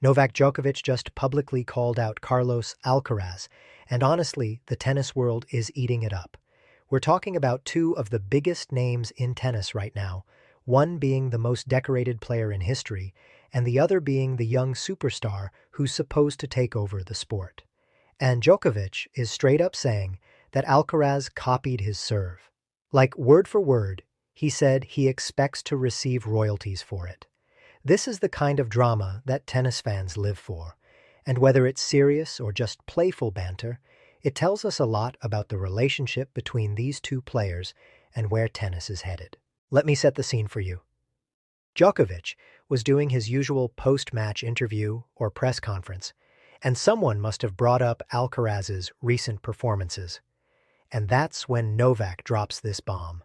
Novak Djokovic just publicly called out Carlos Alcaraz, and honestly, the tennis world is eating it up. We're talking about two of the biggest names in tennis right now, one being the most decorated player in history, and the other being the young superstar who's supposed to take over the sport. And Djokovic is straight up saying that Alcaraz copied his serve. Like word for word, he said he expects to receive royalties for it. This is the kind of drama that tennis fans live for, and whether it's serious or just playful banter, it tells us a lot about the relationship between these two players and where tennis is headed. Let me set the scene for you. Djokovic was doing his usual post-match interview or press conference, and someone must have brought up Alcaraz's recent performances. And that's when Novak drops this bomb.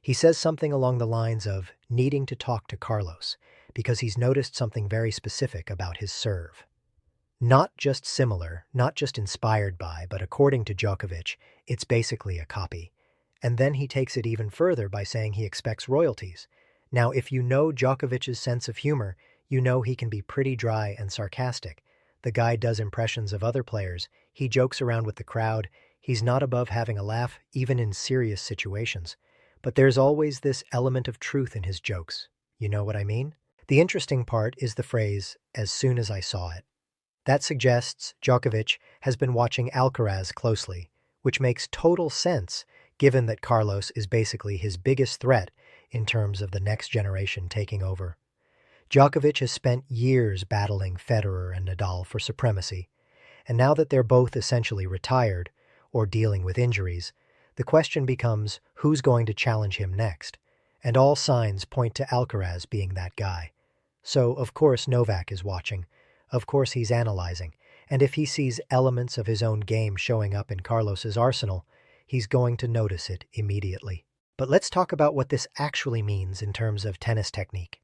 He says something along the lines of needing to talk to Carlos because he's noticed something very specific about his serve. Not just similar, not just inspired by, but according to Djokovic, it's basically a copy. And then he takes it even further by saying he expects royalties. Now, if you know Djokovic's sense of humor, you know he can be pretty dry and sarcastic. The guy does impressions of other players. He jokes around with the crowd. He's not above having a laugh, even in serious situations. But there's always this element of truth in his jokes. You know what I mean? The interesting part is the phrase, "as soon as I saw it." That suggests Djokovic has been watching Alcaraz closely, which makes total sense given that Carlos is basically his biggest threat in terms of the next generation taking over. Djokovic has spent years battling Federer and Nadal for supremacy, and now that they're both essentially retired or dealing with injuries, the question becomes who's going to challenge him next, and all signs point to Alcaraz being that guy. So, of course, Novak is watching. Of course, he's analyzing. And if he sees elements of his own game showing up in Carlos's arsenal, he's going to notice it immediately. But let's talk about what this actually means in terms of tennis technique.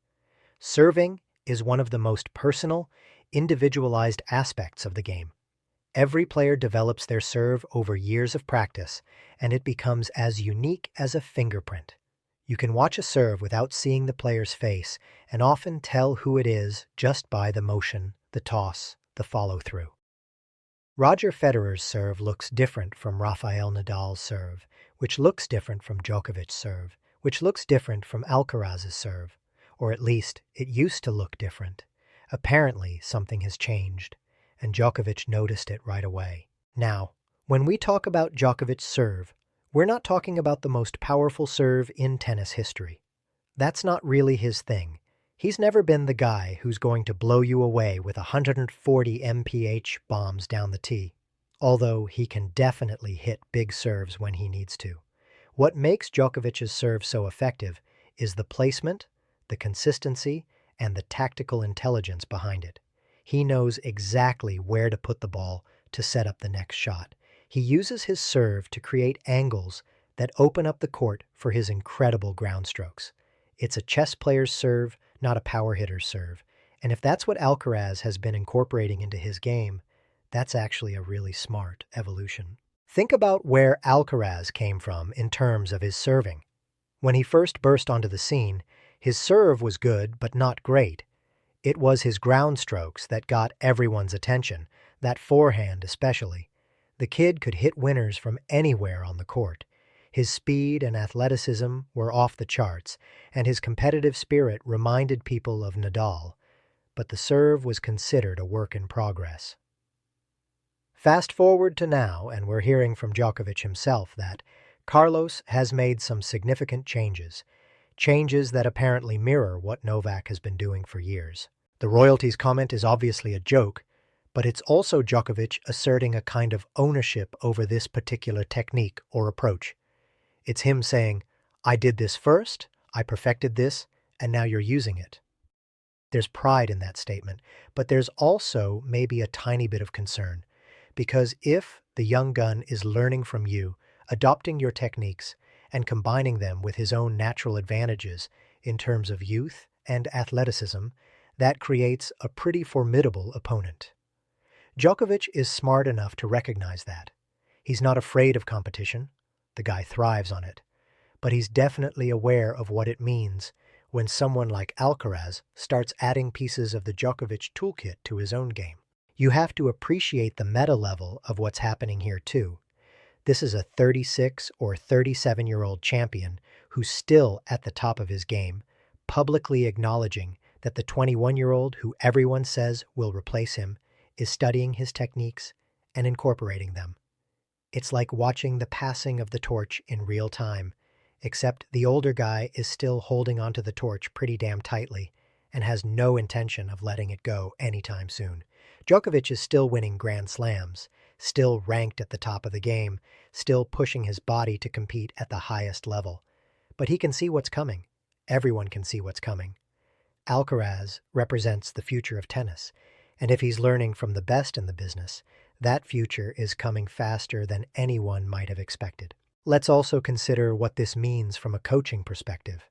Serving is one of the most personal, individualized aspects of the game. Every player develops their serve over years of practice, and it becomes as unique as a fingerprint. You can watch a serve without seeing the player's face and often tell who it is just by the motion, the toss, the follow-through. Roger Federer's serve looks different from Rafael Nadal's serve, which looks different from Djokovic's serve, which looks different from Alcaraz's serve, or at least it used to look different. Apparently, something has changed, and Djokovic noticed it right away. Now, when we talk about Djokovic's serve, we're not talking about the most powerful serve in tennis history. That's not really his thing. He's never been the guy who's going to blow you away with 140 mph bombs down the tee, although he can definitely hit big serves when he needs to. What makes Djokovic's serve so effective is the placement, the consistency, and the tactical intelligence behind it. He knows exactly where to put the ball to set up the next shot. He uses his serve to create angles that open up the court for his incredible ground strokes. It's a chess player's serve, not a power hitter's serve. And if that's what Alcaraz has been incorporating into his game, that's actually a really smart evolution. Think about where Alcaraz came from in terms of his serving. When he first burst onto the scene, his serve was good but not great. It was his ground strokes that got everyone's attention, that forehand especially. The kid could hit winners from anywhere on the court. His speed and athleticism were off the charts, and his competitive spirit reminded people of Nadal, but the serve was considered a work in progress. Fast forward to now, and we're hearing from Djokovic himself that Carlos has made some significant changes that apparently mirror what Novak has been doing for years. The royalties comment is obviously a joke, but it's also Djokovic asserting a kind of ownership over this particular technique or approach. It's him saying, I did this first, I perfected this, and now you're using it. There's pride in that statement, but there's also maybe a tiny bit of concern, because if the young gun is learning from you, adopting your techniques, and combining them with his own natural advantages in terms of youth and athleticism, that creates a pretty formidable opponent. Djokovic is smart enough to recognize that. He's not afraid of competition. The guy thrives on it. But he's definitely aware of what it means when someone like Alcaraz starts adding pieces of the Djokovic toolkit to his own game. You have to appreciate the meta level of what's happening here too. This is a 36 or 37-year-old champion who's still at the top of his game, publicly acknowledging that the 21-year-old who everyone says will replace him is studying his techniques and incorporating them. It's like watching the passing of the torch in real time, except the older guy is still holding onto the torch pretty damn tightly and has no intention of letting it go anytime soon. Djokovic is still winning Grand Slams, still ranked at the top of the game, still pushing his body to compete at the highest level. But he can see what's coming. Everyone can see what's coming. Alcaraz represents the future of tennis, and if he's learning from the best in the business, that future is coming faster than anyone might have expected. Let's also consider what this means from a coaching perspective.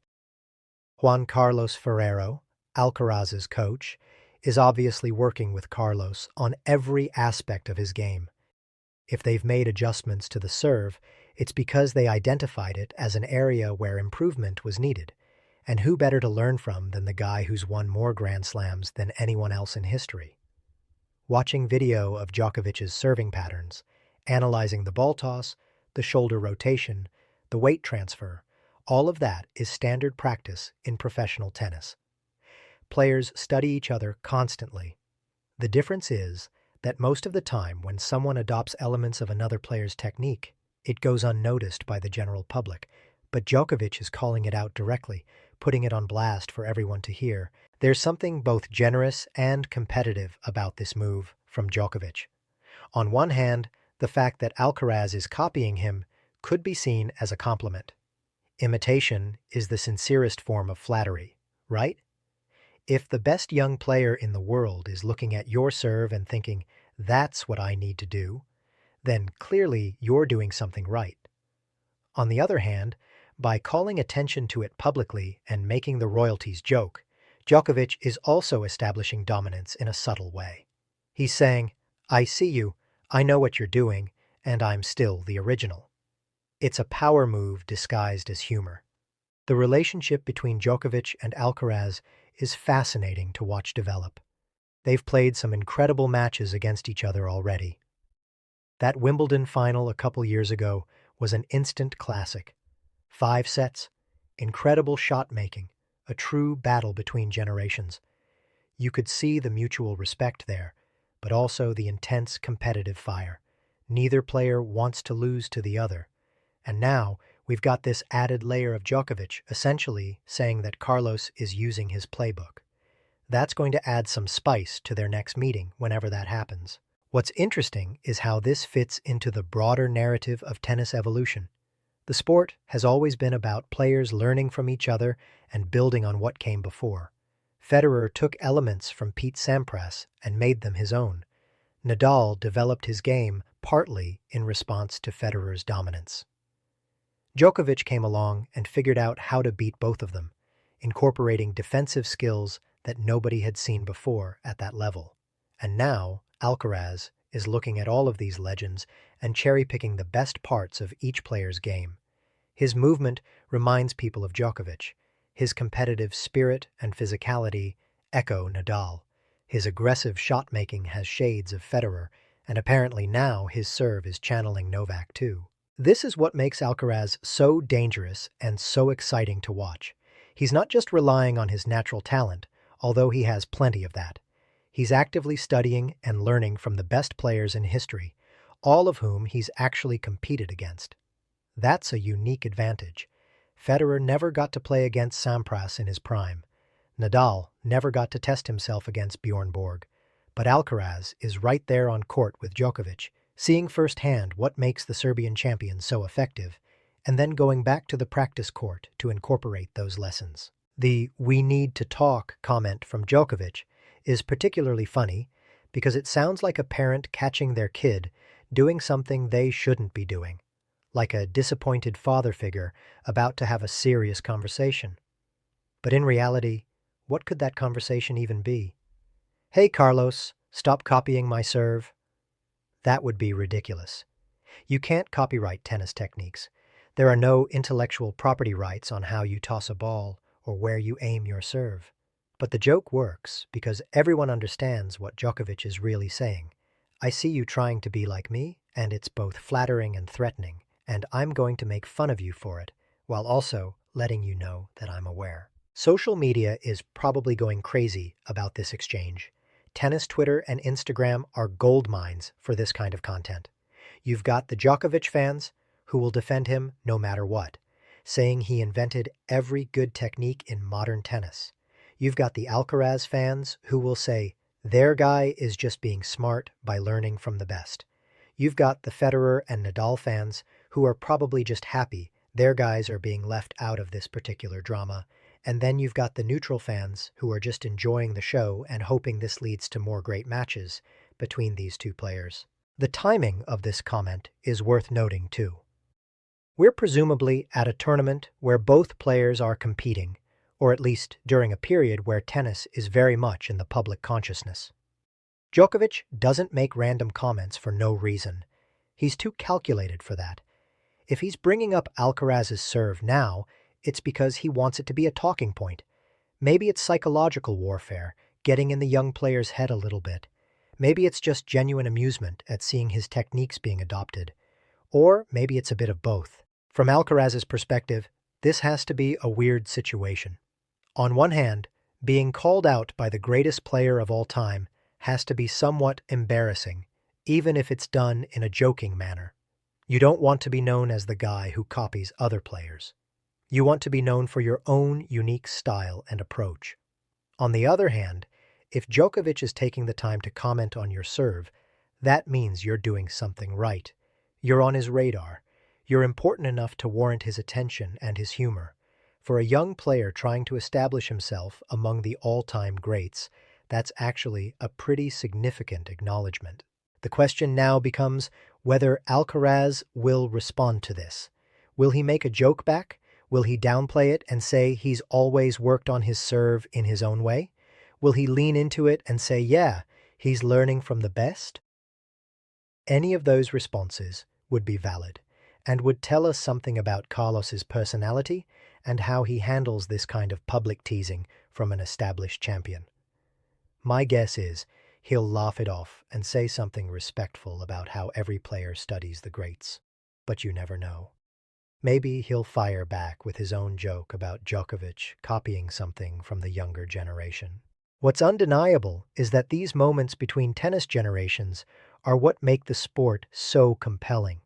Juan Carlos Ferrero, Alcaraz's coach, is obviously working with Carlos on every aspect of his game. If they've made adjustments to the serve, it's because they identified it as an area where improvement was needed. And who better to learn from than the guy who's won more Grand Slams than anyone else in history? Watching video of Djokovic's serving patterns, analyzing the ball toss, the shoulder rotation, the weight transfer, all of that is standard practice in professional tennis. Players study each other constantly. The difference is that most of the time when someone adopts elements of another player's technique, it goes unnoticed by the general public. But Djokovic is calling it out directly, putting it on blast for everyone to hear. There's something both generous and competitive about this move from Djokovic. On one hand, the fact that Alcaraz is copying him could be seen as a compliment. Imitation is the sincerest form of flattery, right? If the best young player in the world is looking at your serve and thinking, that's what I need to do, then clearly you're doing something right. On the other hand, by calling attention to it publicly and making the royalties joke, Djokovic is also establishing dominance in a subtle way. He's saying, I see you, I know what you're doing, and I'm still the original. It's a power move disguised as humor. The relationship between Djokovic and Alcaraz is fascinating to watch develop. They've played some incredible matches against each other already. That Wimbledon final a couple years ago was an instant classic. 5 sets, incredible shot-making, a true battle between generations. You could see the mutual respect there, but also the intense competitive fire. Neither player wants to lose to the other. And now, we've got this added layer of Djokovic essentially saying that Carlos is using his playbook. That's going to add some spice to their next meeting whenever that happens. What's interesting is how this fits into the broader narrative of tennis evolution. The sport has always been about players learning from each other and building on what came before. Federer took elements from Pete Sampras and made them his own. Nadal developed his game partly in response to Federer's dominance. Djokovic came along and figured out how to beat both of them, incorporating defensive skills that nobody had seen before at that level. And now, Alcaraz is looking at all of these legends and cherry-picking the best parts of each player's game. His movement reminds people of Djokovic. His competitive spirit and physicality echo Nadal. His aggressive shot-making has shades of Federer, and apparently now his serve is channeling Novak too. This is what makes Alcaraz so dangerous and so exciting to watch. He's not just relying on his natural talent, although he has plenty of that. He's actively studying and learning from the best players in history, all of whom he's actually competed against. That's a unique advantage. Federer never got to play against Sampras in his prime. Nadal never got to test himself against Bjorn Borg. But Alcaraz is right there on court with Djokovic, seeing firsthand what makes the Serbian champion so effective, and then going back to the practice court to incorporate those lessons. The "we need to talk" comment from Djokovic is particularly funny because it sounds like a parent catching their kid doing something they shouldn't be doing, like a disappointed father figure about to have a serious conversation. But in reality, what could that conversation even be? Hey Carlos, stop copying my serve. That would be ridiculous. You can't copyright tennis techniques. There are no intellectual property rights on how you toss a ball or where you aim your serve. But the joke works because everyone understands what Djokovic is really saying. I see you trying to be like me, and it's both flattering and threatening, and I'm going to make fun of you for it, while also letting you know that I'm aware. Social media is probably going crazy about this exchange. Tennis Twitter and Instagram are gold mines for this kind of content. You've got the Djokovic fans, who will defend him no matter what, saying he invented every good technique in modern tennis. You've got the Alcaraz fans, who will say their guy is just being smart by learning from the best. You've got the Federer and Nadal fans, who are probably just happy their guys are being left out of this particular drama. And then you've got the neutral fans, who are just enjoying the show and hoping this leads to more great matches between these two players. The timing of this comment is worth noting too. We're presumably at a tournament where both players are competing, or at least during a period where tennis is very much in the public consciousness. Djokovic doesn't make random comments for no reason. He's too calculated for that. If he's bringing up Alcaraz's serve now, it's because he wants it to be a talking point. Maybe it's psychological warfare, getting in the young player's head a little bit. Maybe it's just genuine amusement at seeing his techniques being adopted. Or maybe it's a bit of both. From Alcaraz's perspective, this has to be a weird situation. On one hand, being called out by the greatest player of all time has to be somewhat embarrassing, even if it's done in a joking manner. You don't want to be known as the guy who copies other players. You want to be known for your own unique style and approach. On the other hand, if Djokovic is taking the time to comment on your serve, that means you're doing something right. You're on his radar. You're important enough to warrant his attention and his humor. For a young player trying to establish himself among the all-time greats, that's actually a pretty significant acknowledgement. The question now becomes whether Alcaraz will respond to this. Will he make a joke back? Will he downplay it and say he's always worked on his serve in his own way? Will he lean into it and say, yeah, he's learning from the best? Any of those responses would be valid and would tell us something about Carlos's personality and how he handles this kind of public teasing from an established champion. My guess is he'll laugh it off and say something respectful about how every player studies the greats. But you never know. Maybe he'll fire back with his own joke about Djokovic copying something from the younger generation. What's undeniable is that these moments between tennis generations are what make the sport so compelling.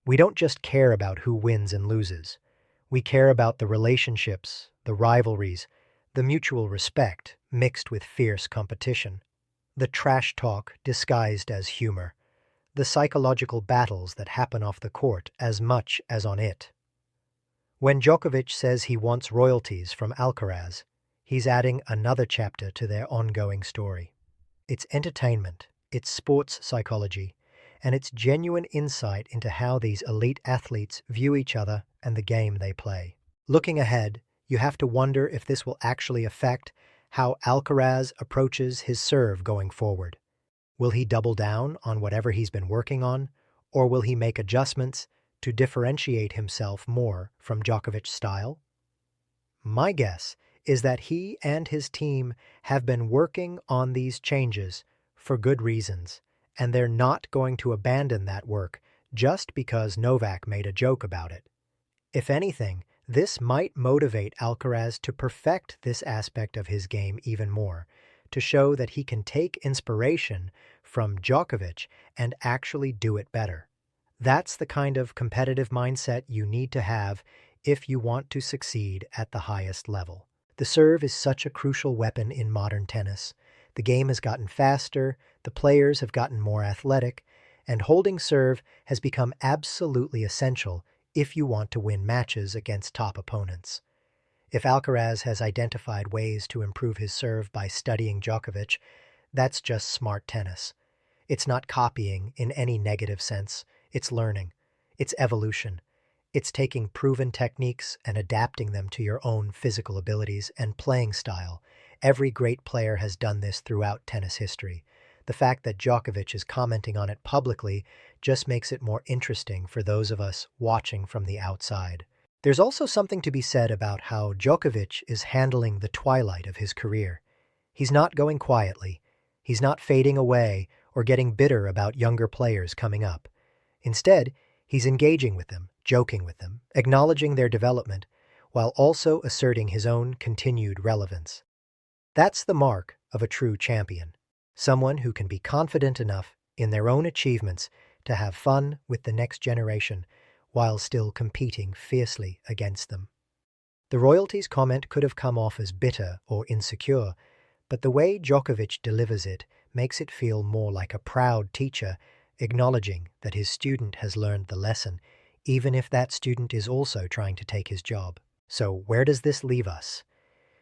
We don't just care about who wins and loses. We care about the relationships, the rivalries, the mutual respect mixed with fierce competition, the trash talk disguised as humor, the psychological battles that happen off the court as much as on it. When Djokovic says he wants royalties from Alcaraz, he's adding another chapter to their ongoing story. It's entertainment, it's sports psychology, and it's genuine insight into how these elite athletes view each other and the game they play. Looking ahead, you have to wonder if this will actually affect how Alcaraz approaches his serve going forward. Will he double down on whatever he's been working on, or will he make adjustments to differentiate himself more from Djokovic's style? My guess is that he and his team have been working on these changes for good reasons, and they're not going to abandon that work just because Novak made a joke about it. If anything, this might motivate Alcaraz to perfect this aspect of his game even more, to show that he can take inspiration from Djokovic and actually do it better. That's the kind of competitive mindset you need to have if you want to succeed at the highest level. The serve is such a crucial weapon in modern tennis. The game has gotten faster, the players have gotten more athletic, and holding serve has become absolutely essential if you want to win matches against top opponents. If Alcaraz has identified ways to improve his serve by studying Djokovic, that's just smart tennis. It's not copying in any negative sense. It's learning. It's evolution. It's taking proven techniques and adapting them to your own physical abilities and playing style. Every great player has done this throughout tennis history. The fact that Djokovic is commenting on it publicly just makes it more interesting for those of us watching from the outside. There's also something to be said about how Djokovic is handling the twilight of his career. He's not going quietly. He's not fading away or getting bitter about younger players coming up. Instead, he's engaging with them, joking with them, acknowledging their development, while also asserting his own continued relevance. That's the mark of a true champion, someone who can be confident enough in their own achievements to have fun with the next generation while still competing fiercely against them. The Royalties comment could have come off as bitter or insecure, but the way Djokovic delivers it makes it feel more like a proud teacher acknowledging that his student has learned the lesson, even if that student is also trying to take his job. So where does this leave us?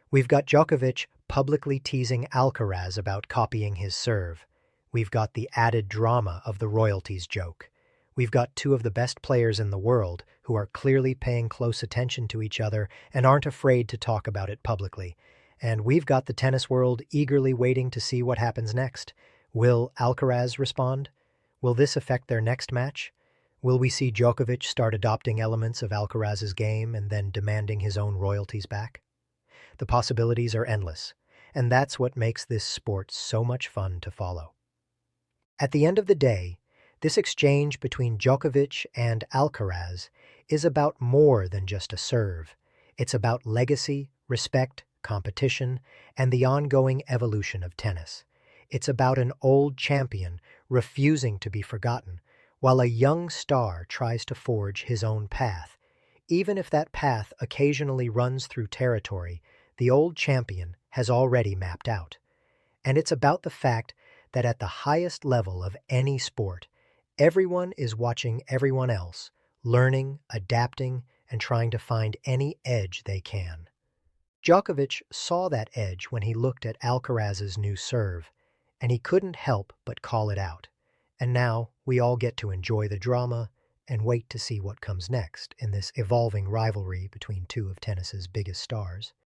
We've got Djokovic publicly teasing Alcaraz about copying his serve. We've got the added drama of the Royalties joke. We've got two of the best players in the world who are clearly paying close attention to each other and aren't afraid to talk about it publicly. And we've got the tennis world eagerly waiting to see what happens next. Will Alcaraz respond? Will this affect their next match? Will we see Djokovic start adopting elements of Alcaraz's game and then demanding his own royalties back? The possibilities are endless, and that's what makes this sport so much fun to follow. At the end of the day, this exchange between Djokovic and Alcaraz is about more than just a serve. It's about legacy, respect, competition, and the ongoing evolution of tennis. It's about an old champion refusing to be forgotten, while a young star tries to forge his own path. Even if that path occasionally runs through territory the old champion has already mapped out. And it's about the fact that at the highest level of any sport, everyone is watching everyone else, learning, adapting, and trying to find any edge they can. Djokovic saw that edge when he looked at Alcaraz's new serve, and he couldn't help but call it out. And now we all get to enjoy the drama and wait to see what comes next in this evolving rivalry between two of tennis's biggest stars.